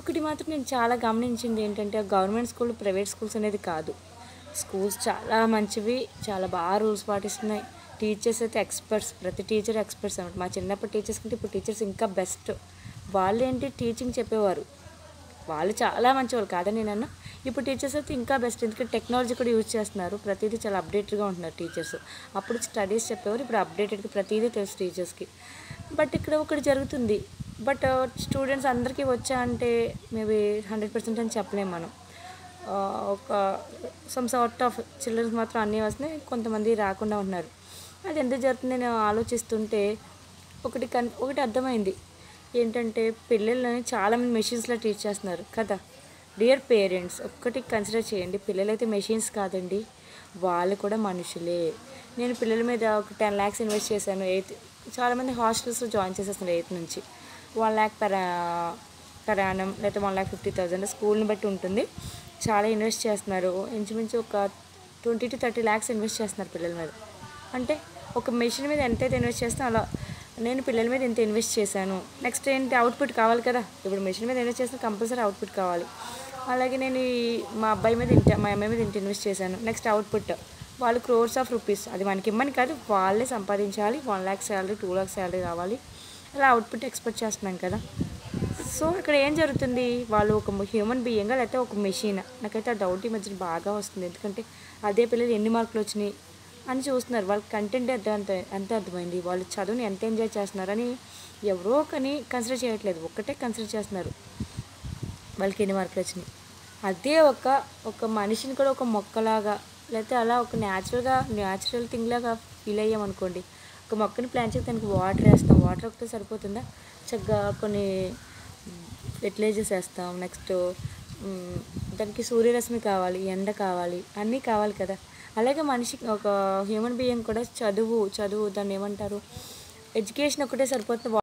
ఒక్కటి మాత్రం నేను చాలా గమనించింది ఏంటంటే, గవర్నమెంట్ స్కూల్, ప్రైవేట్ స్కూల్స్ అనేది కాదు. స్కూల్స్ చాలా మంచివి. చాలా బాగా రూల్స్ పాటిస్తున్నాయి. టీచర్స్ అయితే ఎక్స్పర్ట్స్. ప్రతి టీచర్ ఎక్స్పర్ట్స్ అనమాట. మా చిన్నప్పుడు టీచర్స్ కంటే ఇప్పుడు టీచర్స్ ఇంకా బెస్ట్. వాళ్ళేంటి టీచింగ్ చెప్పేవారు. వాళ్ళు చాలా మంచివాళ్ళు కాదని నేనన్నా. ఇప్పుడు టీచర్స్ అయితే ఇంకా బెస్ట్. ఎందుకంటే టెక్నాలజీ కూడా యూజ్ చేస్తున్నారు. ప్రతిదీ చాలా అప్డేటెడ్గా ఉంటున్నారు టీచర్స్. అప్పుడు స్టడీస్ చెప్పేవారు. ఇప్పుడు అప్డేటెడ్గా ప్రతిదీ తెలుసు టీచర్స్కి. బట్ ఇక్కడ ఒకటి జరుగుతుంది. బట్ స్టూడెంట్స్ అందరికీ వచ్చా అంటే మేబీ 100% అని చెప్పలేము మనం. ఒక సమ్ సార్ట్ ఆఫ్ చిల్డ్రన్స్ మాత్రం అన్నీ వస్తున్నాయి, కొంతమంది రాకుండా ఉన్నారు. అది ఎందుకు జరుగుతుంది నేను ఆలోచిస్తుంటే ఒకటి అర్థమైంది ఏంటంటే, పిల్లలని చాలామంది మెషిన్స్లో టీచ్ చేస్తున్నారు కదా. డియర్ పేరెంట్స్, ఒక్కటి కన్సిడర్ చేయండి, పిల్లలైతే మెషిన్స్ కాదండి, వాళ్ళు కూడా మనుషులే. నేను పిల్లల మీద ఒక 10 lakhs ఇన్వెస్ట్ చేశాను. చాలామంది హాస్టల్స్లో జాయిన్ చేసేస్తున్నారు 8 నుంచి. 1 lakh per annum లేకపోతే 1,50,000 స్కూల్ని బట్టి ఉంటుంది. చాలా ఇన్వెస్ట్ చేస్తున్నారు. ఇంచుమించు ఒక 20 to 30 lakhs ఇన్వెస్ట్ చేస్తున్నారు పిల్లల మీద. అంటే ఒక మెషిన్ మీద ఎంతైతే ఇన్వెస్ట్ చేస్తానో అలా నేను పిల్లల మీద ఇంత ఇన్వెస్ట్ చేశాను. నెక్స్ట్ ఏంటి, అవుట్పుట్ కావాలి కదా. ఇప్పుడు మెషిన్ మీద ఇన్వెస్ట్ చేస్తే కంపల్సరీ అవుట్పుట్ కావాలి. అలాగే నేను మా అబ్బాయి మీద మా అమ్మాయి మీద ఇంత ఇన్వెస్ట్ చేశాను. నెక్స్ట్ అవుట్పుట్ వాళ్ళు crores of rupees, అది మనకి ఇమ్మని కాదు, వాళ్ళే సంపాదించాలి. 1 lakh శాలరీ, 2 lakh శాలరీ కావాలి. అలా అవుట్పుట్ ఎక్స్పెక్ట్ చేస్తున్నాం కదా. సో ఇక్కడ ఏం జరుగుతుంది, వాళ్ళు ఒక హ్యూమన్ బీయింగా లేకపోతే ఒక మెషిన్? నాకైతే ఆ డౌట్ ఈ మధ్యన బాగా వస్తుంది. ఎందుకంటే అదే పిల్లలు ఎన్ని మార్కులు వచ్చినాయి అని చూస్తున్నారు. వాళ్ళ కంటెంట్ ఎంత అర్థమైంది, వాళ్ళు చదువుని ఎంత ఎంజాయ్ చేస్తున్నారని ఎవరో కానీ కన్సిడర్ చేయట్లేదు. ఒక్కటే కన్సిడర్ చేస్తున్నారు, వాళ్ళకి ఎన్ని మార్కులు వచ్చినాయి. అదే ఒక మనిషిని కూడా ఒక మొక్కలాగా లేకపోతే అలా ఒక న్యాచురల్ థింగ్ లాగా ఫీల్ అయ్యామనుకోండి. ఒక మొక్కని ప్లాంట్ చేసి దానికి వాటర్ వేస్తాం. వాటర్ ఒకటే సరిపోతుందా? చక్కగా కొన్ని ఫెర్టిలైజర్స్ వేస్తాం. నెక్స్ట్ దానికి సూర్యరశ్మి కావాలి, ఎండ కావాలి, అన్నీ కావాలి కదా. అలాగే మనిషికి, ఒక హ్యూమన్ బీయింగ్ కూడా చదువు దాన్ని ఏమంటారు, ఎడ్యుకేషన్ ఒకటే సరిపోతుంది.